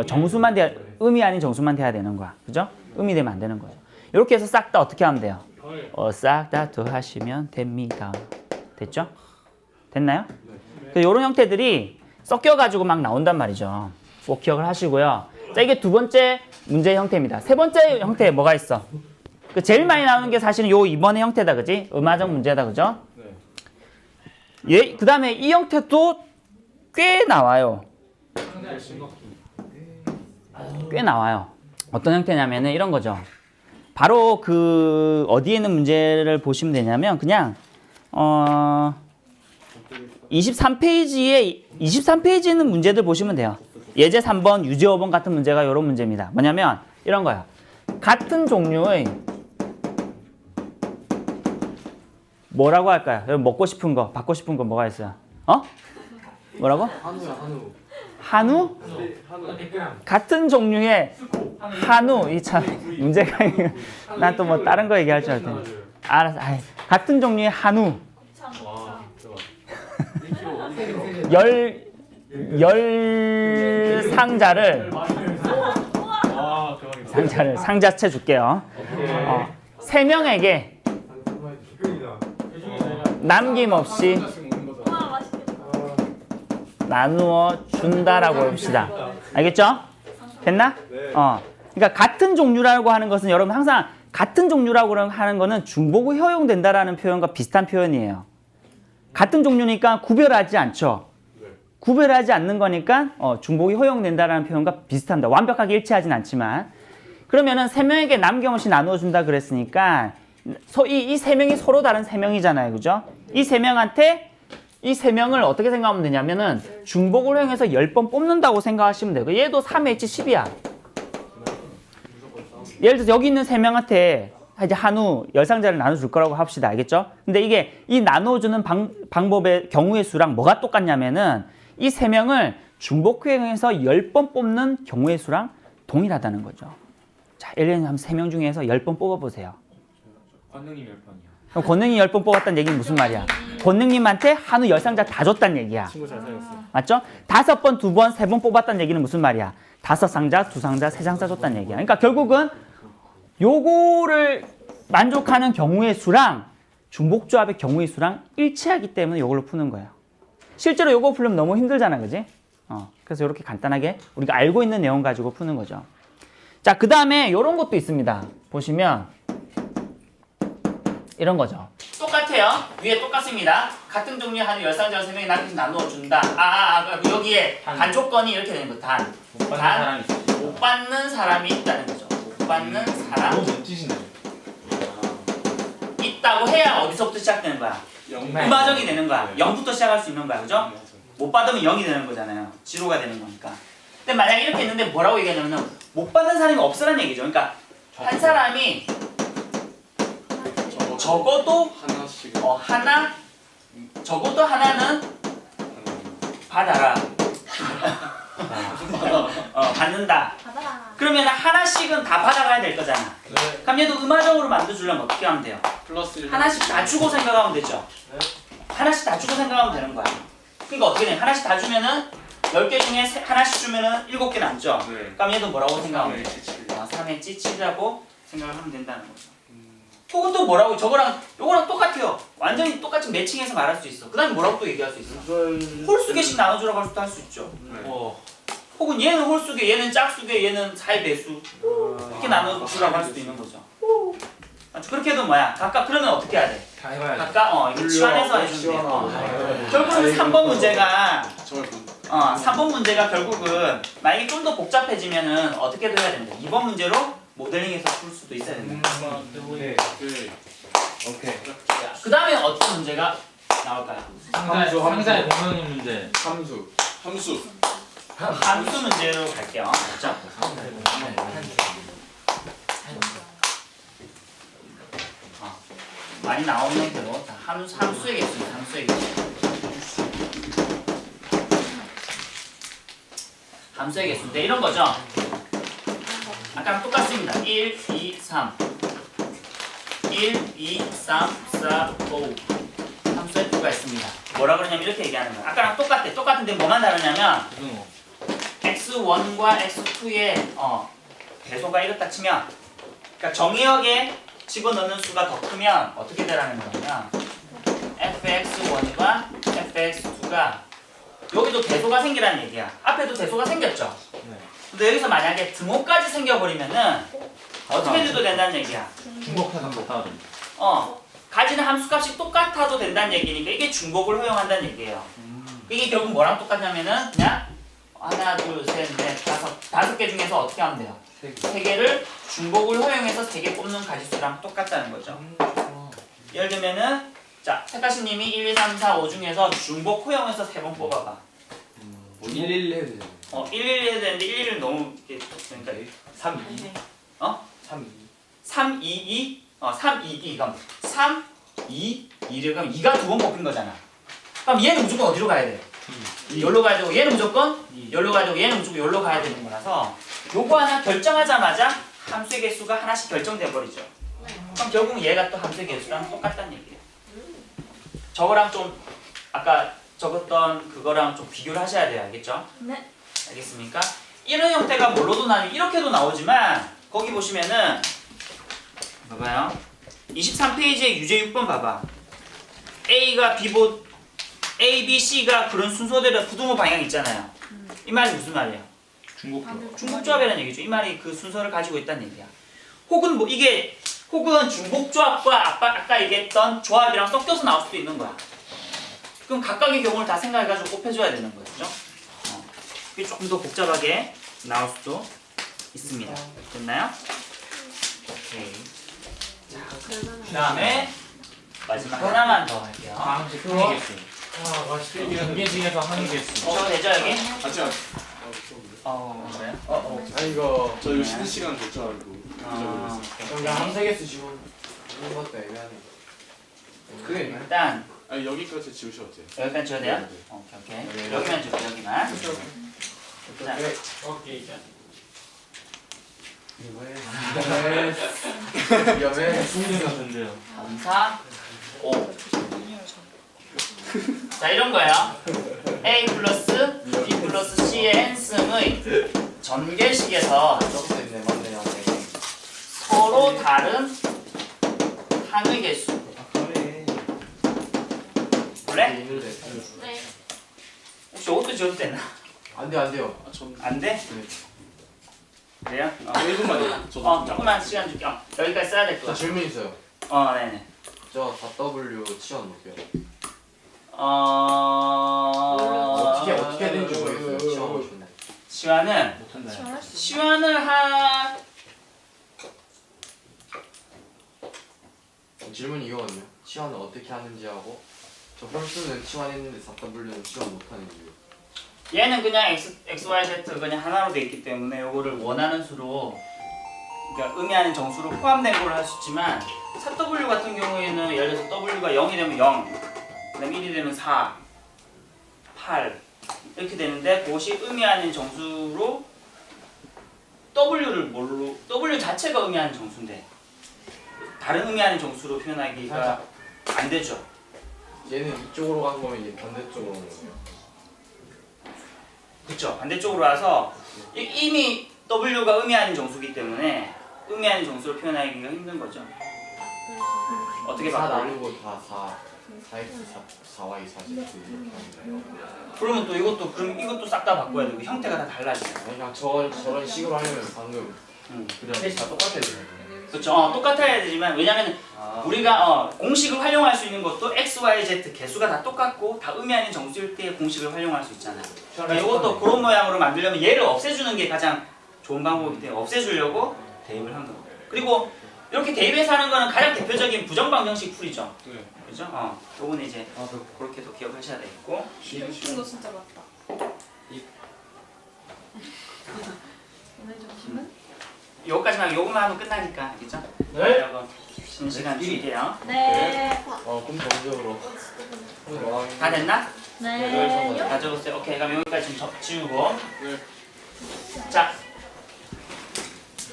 Speaker 1: 정수만 돼야, 음이 아닌 정수만 돼야 되는 거야. 그죠? 음이 되면 안 되는 거죠. 이렇게 해서 싹 다 어떻게 하면 돼요? 싹 다 더하시면 됩니다. 됐죠? 됐나요? 이런 형태들이 섞여가지고 막 나온단 말이죠. 꼭 기억을 하시고요. 자, 이게 두 번째 문제의 형태입니다. 세 번째 형태에 뭐가 있어? 제일 많이 나오는 게 사실은 요 이번의 형태다, 그지? 음화적 문제다, 그죠? 그 다음에 이 형태도 꽤 나와요. 꽤 나와요. 어떤 형태냐면은 이런 거죠. 바로 어디에 있는 문제를 보시면 되냐면 그냥 23페이지에 있는 문제들 보시면 돼요. 예제 3번, 유제 5번 같은 문제가 이런 문제입니다. 뭐냐면 이런 거야. 같은 종류의 뭐라고 할까요? 여러분 먹고 싶은 거, 받고 싶은 거 뭐가 있어요? 뭐라고? 한우? 같은 종류의 한우. 이 참 문제가 난 또 뭐 다른 거 얘기할 줄 알았더니. 알았어. 같은 종류의 한우. 열 상자채 줄게요. 3명에게 남김없이 나누어 준다라고 합시다. 알겠죠? 됐나? 그러니까 같은 종류라고 하는 것은 여러분 항상 같은 종류라고 하는 거는 중복이 허용된다라는 표현과 비슷한 표현이에요. 같은 종류니까 구별하지 않죠. 구별하지 않는 거니까 중복이 허용된다라는 표현과 비슷합니다. 완벽하게 일치하진 않지만 그러면은 3명에게 남김없이 나누어 준다 그랬으니까 이 3명이 서로 다른 3명이잖아요. 그죠? 이 3명한테 이 3명을 어떻게 생각하면 되냐면은 중복을 허용해서 10번 뽑는다고 생각하시면 돼요. 얘도 3H10이야. 예를 들어서 여기 있는 3명한테 이제 한우 열상자를 나눠줄 거라고 합시다. 알겠죠? 근데 이게 이 나눠주는 방법의 경우의 수랑 뭐가 똑같냐면은 이 세 명을 중복행에서 10번 뽑는 경우의 수랑 동일하다는 거죠. 자, 예를 들면 세 명 중에서 10번 뽑아보세요.
Speaker 3: 권능이 10번이요.
Speaker 1: 그럼 권능이 10번 뽑았다는 얘기는 무슨 말이야? 권능님한테 한우 열상자 다 줬다는 얘기야.
Speaker 2: 친구 잘 사귀었어.
Speaker 1: 맞죠? 5번, 2번, 3번 뽑았다는 얘기는 무슨 말이야? 5상자, 2상자, 3상자 줬다는 얘기야. 그러니까 결국은 요거를 만족하는 경우의 수랑 중복조합의 경우의 수랑 일치하기 때문에 요걸로 푸는 거예요. 실제로 요거 풀려면 너무 힘들잖아, 그지? 그래서 이렇게 간단하게 우리가 알고 있는 내용 가지고 푸는 거죠. 자, 그 다음에 이런 것도 있습니다. 보시면 이런 거죠. 똑같아요. 위에 똑같습니다. 같은 종류의 한우 열상자 3명이 나누어 준다. 여기에 단 조건이 이렇게 되는 거. 단.
Speaker 3: 못 받는
Speaker 1: 단.
Speaker 3: 사람이 있어.
Speaker 1: 못 받는 사람이 있다는 거죠. 못 받는 사람
Speaker 3: 너무 멋지시네.
Speaker 1: 있다고 해야 어디서부터 시작되는 거야? 음화정이 되는 거야. 0부터 시작할 수 있는 거야. 그죠? 못 받으면 0이 되는 거잖아요. 지로가 되는 거니까. 근데 만약에 이렇게 있는데 뭐라고 얘기하냐면 못 받는 사람이 없으라는 얘기죠. 그러니까 한 사람이 적어도
Speaker 2: 하나씩.
Speaker 1: 하나, 적어도 하나는 받아라. 받는다.
Speaker 4: 받아라.
Speaker 1: 그러면 하나씩은 다 받아가야 될 거잖아.
Speaker 2: 네.
Speaker 1: 그럼 얘도 음화적으로 만들어주려면 어떻게 하면 돼요?
Speaker 2: 플러스 1.
Speaker 1: 하나씩 다 주고 생각하면 되죠. 하나씩 다 주고 생각하면 되는 거야. 그러니까 어떻게 돼? 하나씩 다 주면은 10개 중에 하나씩 주면은 7개 남죠.
Speaker 2: 네.
Speaker 1: 그럼 얘도 뭐라고 생각하면 돼?
Speaker 2: 3의
Speaker 1: 3의 찌치라고 생각을 하면 된다는 거죠. 혹은 또 뭐라고? 저거랑 요거랑 똑같아요. 완전히 똑같이 매칭해서 말할 수 있어. 그 다음에 뭐라고 또 얘기할 수 있어? 홀수 개씩 나눠주라고 할 수도 할 수 있죠. 혹은 얘는 홀수 개, 얘는 짝수 개, 얘는 4의 배수 이렇게 나눠주라고 할 수도 있는 거죠. 그렇게 해도 뭐야? 각각 그러면 어떻게 해야 돼?
Speaker 3: 다 해봐야지.
Speaker 1: 각각 이렇게 치환해서 해주면 돼요. 결국은 3번 문제가
Speaker 2: 저걸
Speaker 1: 3번 문제가 결국은 만약에 좀 더 복잡해지면은 어떻게도 해야 됩니다. 2번 문제로 모델링해서 풀 수도 있어야 됩니다.
Speaker 3: 네.
Speaker 2: 오케이.
Speaker 1: 그 다음에 어떤 문제가 나올까요?
Speaker 3: 상자의 공명인 문제.
Speaker 2: 함수.
Speaker 1: 함수 문제로 갈게요. 자, 많이 나오는 대로 다 함수의 개수입니다. 함수의 개수. 함수의 개수인데 이런 거죠. 아까랑 똑같습니다. 1, 2, 3 1, 2, 3, 4, 5 함수의 수가 있습니다. 뭐라 그러냐면 이렇게 얘기하는 거야. 아까랑 똑같아. 똑같은데 뭐만 다르냐면 x1과 x2의 배소가 이렇다 치면 그러니까 정의역에 집어넣는 수가 더 크면 어떻게 되라는 거냐면 fx1과 fx2가 여기도 대소가 생기라는 얘기야. 앞에도 대소가 생겼죠. 근데 여기서 만약에 등호까지 생겨버리면은 어떻게 돼도 된다는 얘기야.
Speaker 3: 중복해서 못하거든.
Speaker 1: 가지는 함수값이 똑같아도 된다는 얘기니까 이게 중복을 허용한다는 얘기예요. 이게 결국 뭐랑 똑같냐면은 그냥 하나, 둘, 셋, 넷, 다섯 개 중에서 어떻게 하면 돼요? 세 개를 중복을 허용해서 3개 뽑는 가지수랑 똑같다는 거죠. 예를 들면은 자, 택하시님이 1, 2, 3, 4, 5 중에서 중복 허용해서 3번 뽑아봐.
Speaker 3: 111 해도 되잖아.
Speaker 1: 111 해야 되는데 11을 너무 이렇게 그러니까
Speaker 3: 3, 2. 3, 2.
Speaker 1: 3, 2, 2? 3, 2, 2 그럼 3, 2, 2를 그럼 2가 2번 뽑힌 거잖아. 그럼 얘는 무조건 어디로 가야 돼? 여기로 가야 되고 얘는 무조건 여기로 가야 되고 얘는 무조건 여기로 가야 되는 거라서 요거 하나 결정하자마자 함수의 개수가 하나씩 결정돼 버리죠. 그럼 결국 얘가 또 함수의 개수랑 똑같다는 얘기예요. 저거랑 좀 아까 적었던 그거랑 좀 비교를 하셔야 돼요. 알겠죠?
Speaker 4: 네.
Speaker 1: 알겠습니까? 이런 형태가 뭘로도 나뉘고 이렇게도 나오지만 거기 보시면은 봐봐요. 23페이지에 유제 6번 봐봐. A가 A, B, C가 그런 순서대로 부등호 방향 있잖아요. 이 말이 무슨 말이에요? 중복조합이라는 얘기죠. 이 말이 그 순서를 가지고 있다는 얘기야. 혹은 뭐 이게 혹은 중복조합과 아까 얘기했던 조합이랑 섞여서 나올 수도 있는 거야. 그럼 각각의 경우를 다 생각해가지고 곱해줘야 되는 거죠. 이게 조금 더 복잡하게 나올 수도 있습니다. 됐나요? 오케이. 그 다음에 마지막 하나만 더 할게요.
Speaker 3: 항식 항의 개수. 전개 중에서 항의 개수.
Speaker 1: 저거 되죠 여기?
Speaker 2: 같이 안.
Speaker 1: 그래요?
Speaker 2: 아니 이거 저 이거 쉬는 시간 줬죠 알고.
Speaker 5: 그럼 그냥 함세 개수 지운 것도 애매하네. 그게
Speaker 1: 일단
Speaker 2: 아니 여기까지 지우셔도 돼요.
Speaker 1: 여기까지 줘야 돼요?
Speaker 2: 네.
Speaker 1: 오케이.
Speaker 5: 네.
Speaker 1: 여기만 줘, 여기만. 자,
Speaker 5: 그래.
Speaker 3: 오케이. 자.
Speaker 5: 위험해.
Speaker 3: 같은데요.
Speaker 1: 3, 4, 5. 자, 이런 거예요. A 플러스 B 플러스 C의 n승의 전개식에서
Speaker 5: 적도 있네, 맞네, 맞네.
Speaker 1: 서로 다른 항의 개수. 그래?
Speaker 5: 있는데.
Speaker 4: 네.
Speaker 1: 혹시 이것도 지워도 되나?
Speaker 5: 안 돼, 안 돼요.
Speaker 2: 전
Speaker 1: 안 돼?
Speaker 5: 네.
Speaker 1: 그래요?
Speaker 2: 1분만요. 저도
Speaker 1: 조금만 시간 줄게. 여기까지 써야 될
Speaker 5: 저
Speaker 1: 거야.
Speaker 5: 질문 있어요.
Speaker 1: 네네.
Speaker 5: 저 4W 치환 놓을게요. 어떻게 되는지 모르겠어요. 치환 놓으셨네.
Speaker 1: 시간은
Speaker 3: 못한다.
Speaker 4: 지원할 수 있어.
Speaker 1: 시간을 한
Speaker 5: 질문이 이거거든요. 치환을 어떻게 하는지 하고 저 펄스는 치환했는데 4W는 치환 못하는지.
Speaker 1: 얘는 그냥 x, y, z 그냥 하나로 돼 있기 때문에 요거를 원하는 수로 그러니까 의미하는 정수로 포함된 걸 할 수 있지만 4w 같은 경우에는 예를 들어서 w가 0이 되면 0, 그다음 1이 되면 4, 8 이렇게 되는데 그것이 의미하는 정수로 w를 뭘로 w 자체가 의미하는 정수인데 다른 의미하는 정수로 표현하기가 안 되죠.
Speaker 5: 얘는 이쪽으로 간 거면 이제 반대쪽으로 오는 거예요.
Speaker 1: 그렇죠. 반대쪽으로 와서 이미 W가 의미하는 정수기 때문에 의미하는 정수로 표현하기가 힘든 거죠. 어떻게
Speaker 5: 4
Speaker 1: 바꿔?
Speaker 5: 나누고 다 4x 4y 4z 이렇게 하는 거예요.
Speaker 1: 그러면 또 이것도 그럼 이것도 싹 다 바꿔야 되고 형태가 다 달라지잖아.
Speaker 5: 그냥 저런 식으로 하려면 방금 셋이 다 똑같아야 돼요.
Speaker 1: 그렇죠. 똑같아야 되지만 왜냐면 우리가 공식을 활용할 수 있는 것도 x, y, z 개수가 다 똑같고 다 의미하는 정수일 때 공식을 활용할 수 있잖아요. 그러니까 이것도 그런 모양으로 만들려면 얘를 없애주는 게 가장 좋은 방법이기 때문에 없애주려고 대입을 한 거예요. 그리고 이렇게 대입해서 하는 거는 가장 대표적인 부정방정식 풀이죠.
Speaker 2: 네.
Speaker 1: 그죠? 요거는 이제 그렇게도 기억하셔야 되겠고.
Speaker 4: 이거 진짜 맞다. 오늘 점심은?
Speaker 1: 요거까지만 요것만 하면 끝나니까 알겠죠?
Speaker 3: 네.
Speaker 1: 여러분 쉬는 시간 줄게요.
Speaker 4: 네.
Speaker 5: 그럼 점적으로.
Speaker 1: 다 됐나?
Speaker 4: 네.
Speaker 1: 다 적었어요. 오케이. 그럼 여기까지 좀 지우고.
Speaker 2: 네.
Speaker 1: 자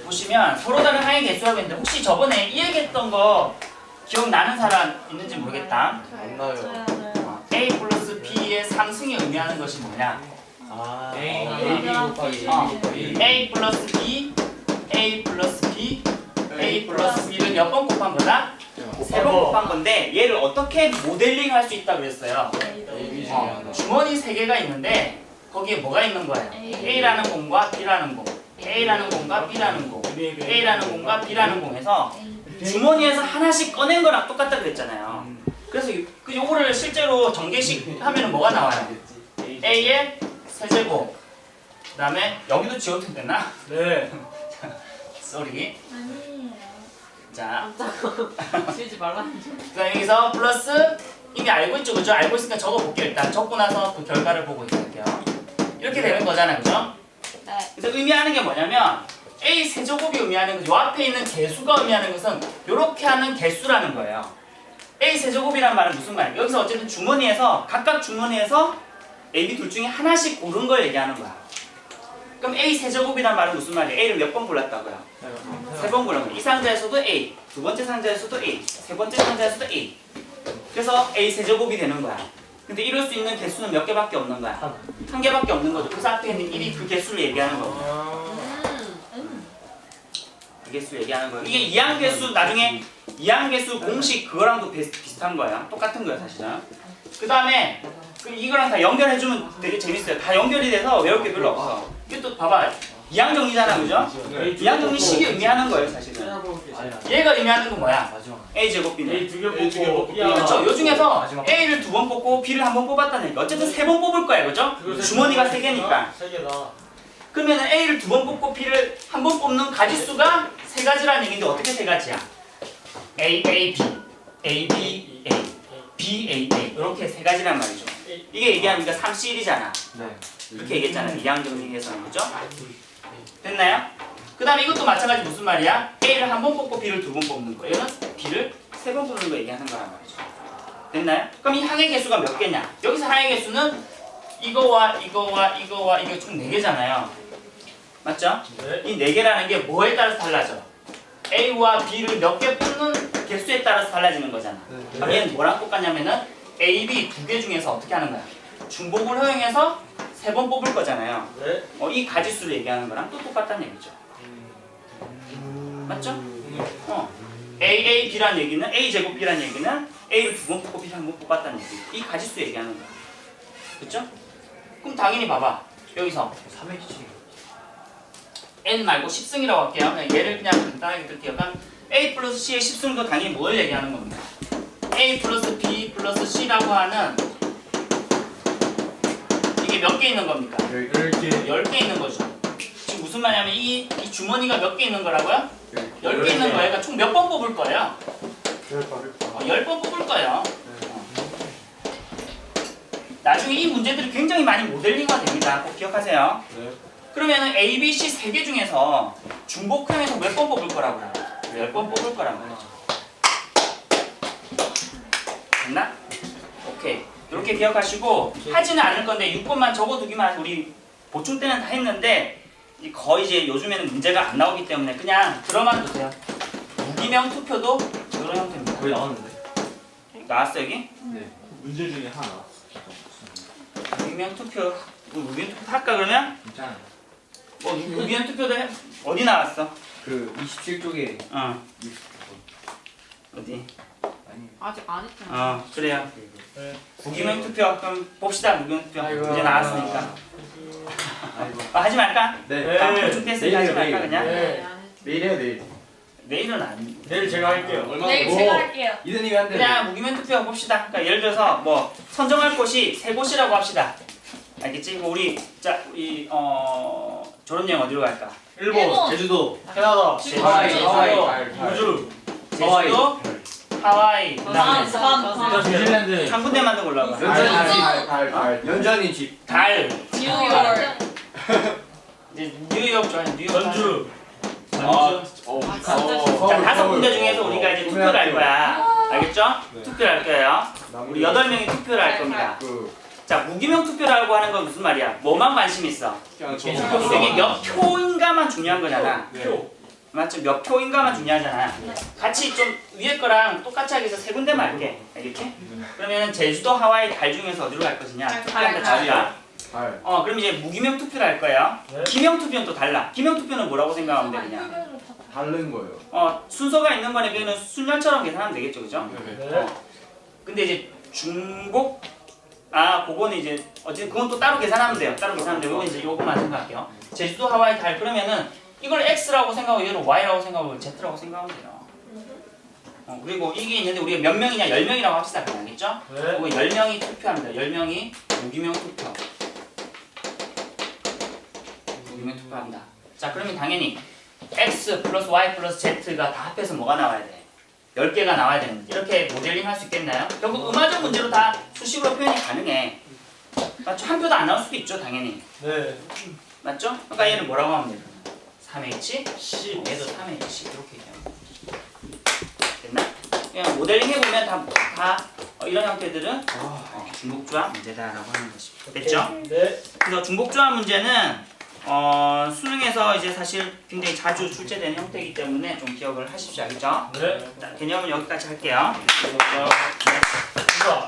Speaker 1: 보시면 서로 다른 항의 개수라고 했는데 혹시 저번에 이 얘기했던 거 기억나는 사람 있는지 모르겠다.
Speaker 5: 안 나요.
Speaker 4: 저요.
Speaker 1: A 플러스 B의 상승이 의미하는 것이 뭐냐?
Speaker 3: A,
Speaker 5: A 곱하기
Speaker 1: A 플러스 B, A 플러스 B, A 플러스 B를 몇 번 곱한 거다? 3번 곱한 건데 얘를 어떻게 모델링 할 수 있다 그랬어요.
Speaker 5: A, B 중에 하나.
Speaker 1: 주머니 3개가 있는데 거기에 뭐가 있는 거예요? A라는 공과 B라는 공, A라는 공과 B라는 공, A라는 공과 B라는 공에서 주머니에서 하나씩 꺼낸 거랑 똑같다 그랬잖아요. 그래서 요거를 실제로 전개식 하면은 뭐가 나와요? A의 세제곱. 그다음에 여기도 지워도 됐나?
Speaker 3: 네.
Speaker 1: 쏘리.
Speaker 4: 아니에요.
Speaker 1: 자,
Speaker 6: 지우지 말라는 줄.
Speaker 1: 그다음 여기서 플러스 이미 알고 있죠, 그죠? 알고 있으니까 적어볼게요. 일단 적고 나서 그 결과를 보고 있을게요. 이렇게 되는 거잖아요, 그죠?
Speaker 4: 네.
Speaker 1: 그래서 의미하는 게 뭐냐면 A 세제곱이 의미하는 거, 요 앞에 있는 개수가 의미하는 것은 이렇게 하는 개수라는 거예요. A 세제곱이란 말은 무슨 말이에요? 여기서 어쨌든 주머니에서 각각 주머니에서 A, B 둘 중에 하나씩 고른 걸 얘기하는 거야. 그럼 A 세제곱이란 말은 무슨 말이에요? A를 몇 번 골랐다고요? 3번 고른 거예요. 이 상자에서도 A, 두 번째 상자에서도 A, 세 번째 상자에서도 A. 그래서 A 세제곱이 되는 거야. 근데 이럴 수 있는 개수는 몇 개밖에 없는 거야? 한 개밖에 없는 거죠. 그래서 앞에 있는 1이 그 개수를 얘기하는 거고. 그 개수 얘기하는 거예요. 이게 이항계수 나중에 이항계수 공식 그거랑도 비슷한 거예요. 똑같은 거예요, 사실은. 그 다음에 이거랑 다 연결해주면 되게 재밌어요. 다 연결이 돼서 외울 게 별로 없어. 이게 또 봐봐. 이항정리잖아, 그죠? 이항정리식이 의미하는 거예요, 사실은. 얘가 의미하는 건 뭐야? A 제곱 B는.
Speaker 3: A 두개 뽑고
Speaker 1: 그렇죠. 요 중에서 A를 2번 뽑고 B를 1번 뽑았다니까. 어쨌든 3번 뽑을 거야, 그죠? 주머니가 3개니까.
Speaker 3: 3개다.
Speaker 1: 그러면 A를 2번 뽑고 B를 1번 뽑는 가지수가 3가지라는 얘기인데 어떻게 3가지야? A, A, B, A, B, A, B, A, A 이렇게 3가지란 말이죠. 이게 얘기하면 우리가 3C1이잖아.
Speaker 5: 네.
Speaker 1: 이렇게 얘기했잖아요. 이항정리에서는, 그죠? 됐나요? 그 다음에 이것도 마찬가지 무슨 말이야? A를 한 번 뽑고 B를 두 번 뽑는 거. 얘는 B를 세 번 뽑는 거 얘기하는 거란 말이죠. 됐나요? 그럼 이 항의 개수가 몇 개냐? 여기서 항의 개수는 이거와 이거와 이거와 이거 총 4개잖아요. 맞죠?
Speaker 3: 네.
Speaker 1: 이 4개라는 게 뭐에 따라서 달라져? A와 B를 몇 개 뽑는 개수에 따라서 달라지는 거잖아. 그럼 얘는 뭐랑 똑같냐면은 A, B 2개 중에서 어떻게 하는 거야? 중복을 허용해서 3번 뽑을 거잖아요.
Speaker 3: 네.
Speaker 1: 이 가지수를 얘기하는 거랑 또 똑같다는 얘기죠. 맞죠? A, B란 얘기는 A 제곱 B란 얘기는 A를 2번 뽑고 B를 1번 뽑았다는 얘기. 이 가지수 얘기하는 거야. 그렇죠? 그럼 당연히 봐봐. 여기서
Speaker 5: 3H
Speaker 1: N 말고 10승이라고 할게요. 그냥 얘를 그냥 간단하게 들게요. 그럼 A 플러스 C의 10승도 당연히 뭘 얘기하는 겁니다. A 플러스 B 플러스 C라고 하는 이게 몇 개 있는 겁니까?
Speaker 2: 10개
Speaker 1: 10개 있는 거죠. 지금 무슨 말이냐면 이 주머니가 몇 개 있는 거라고요? 10개 있는 거예요. 그러니까 총 몇 번 뽑을 거예요? 10번 뽑을 거예요. 나중에 이 문제들이 굉장히 많이 모델링화 됩니다. 꼭 기억하세요.
Speaker 2: 네.
Speaker 1: 그러면 A, B, C 3개 중에서 중복형에서 몇 번 뽑을 거라고요? 10번 뽑을 거란 말이죠. 됐나? 오케이. 이렇게 기억하시고 하지는 않을 건데 6번만 적어두기만 하고 우리 보충 때는 다 했는데 거의 이제 요즘에는 문제가 안 나오기 때문에 그냥 들어만 두세요. 무기명 투표도 이런 형태입니다.
Speaker 5: 거의 나왔는데.
Speaker 1: 나왔어 여기?
Speaker 2: 문제 중에 하나
Speaker 1: 무기명 투표 무기명 투표 할까 그러면?
Speaker 5: 괜찮아요.
Speaker 1: 무기명 투표도 해. 어디 나왔어?
Speaker 5: 그 27쪽에
Speaker 1: 어디?
Speaker 6: 아직 안 했잖아.
Speaker 1: 그래요.
Speaker 3: 네.
Speaker 1: 무기명 투표 그럼 봅시다. 무기명 투표
Speaker 5: 아이고.
Speaker 1: 이제 나왔으니까
Speaker 5: 아이고.
Speaker 1: 하지 말까?
Speaker 5: 네.
Speaker 1: 다음 보충 테스트 하지 말까 그냥?
Speaker 3: 네.
Speaker 5: 내일 해요 내일.
Speaker 1: 내일은 안
Speaker 3: 내일 제가 할게요.
Speaker 4: 내일 제가 할게요.
Speaker 5: 이든님이 한대.
Speaker 1: 그냥 무기명 투표 봅시다. 그러니까 예를 들어서 뭐 선정할 곳이 3곳이라고 합시다. 알겠지? 뭐 우리 졸업여행 어디로 갈까?
Speaker 3: 일본,
Speaker 5: 제주도.
Speaker 3: 캐나다,
Speaker 1: 하와이,
Speaker 3: 우주,
Speaker 1: 제주도, 하와이, 그다음에
Speaker 6: 밤.
Speaker 3: 뉴질랜드.
Speaker 1: 한 군데만 더 골라봐.
Speaker 5: 연전이 집.
Speaker 1: 달,
Speaker 4: 뉴욕.
Speaker 1: 이제 뉴욕 좋아해. 뉴욕.
Speaker 3: 전주.
Speaker 1: 자, 5군데 중에서 우리가 이제 투표를 할 거야. 알겠죠? 투표를 할 거예요. 우리 8명이 투표를 할 겁니다. 자, 무기명 투표라고 하는 건 무슨 말이야? 뭐만 관심 있어? 이게 몇 표인가만 중요한 거잖아.
Speaker 3: 표.
Speaker 1: 맞죠? 몇 표인가만 중요하잖아. 같이 좀 위에 거랑 똑같이 하기 위해서 3군데만 할게. 알겠지? 그러면 제주도, 하와이, 달 중에서 어디로 갈 것이냐? 투표한다 자기가. 그럼 이제 무기명 투표를 할 거예요.
Speaker 3: 네.
Speaker 1: 기명 투표는 또 달라. 기명 투표는 뭐라고 생각하면 돼 그냥?
Speaker 5: 다른 거예요.
Speaker 1: 순서가 있는 거니까 순열처럼 계산하면 되겠죠, 그죠?
Speaker 3: 네.
Speaker 1: 근데 이제 중복 그거는 이제 어쨌든 그건 또 따로 계산하면 돼요. 따로 계산하면 되고 이제 요것만 생각할게요. 제주도, 하와이, 달 그러면은 이걸 X라고 생각하고 얘를 Y라고 생각하고 이걸 Z라고 생각하면 돼요. 그리고 이게 있는데 우리가 몇 명이냐 10명이라고 합시다. 그냥 알겠죠?
Speaker 3: 네.
Speaker 1: 그리고 10명이 투표합니다. 10명이 무기명 투표. 무기명 투표합니다. 자, 그러면 당연히 X 플러스 Y 플러스 Z가 다 합해서 뭐가 나와야 돼? 10개가 나와야 되는 거지. 이렇게 모델링 할 수 있겠나요? 결국 음화적 문제로 다 수식으로 표현이 가능해. 맞죠? 한 표도 안 나올 수도 있죠, 당연히.
Speaker 3: 네.
Speaker 1: 맞죠? 그러니까 얘는 뭐라고 하면 돼요? 3H, C, 얘도 3H 이렇게 얘기하면 돼. 됐나? 그냥 모델링 해보면 다 이런 형태들은 중복조합 문제다라고 하는 것입니다. 됐죠?
Speaker 3: 네.
Speaker 1: 그래서 중복조합 문제는 수능에서 이제 사실 굉장히 자주 출제되는 형태이기 때문에 좀 기억을 하십시오. 알겠죠?
Speaker 3: 네.
Speaker 1: 자, 개념은 여기까지 할게요.
Speaker 3: 감사합니다.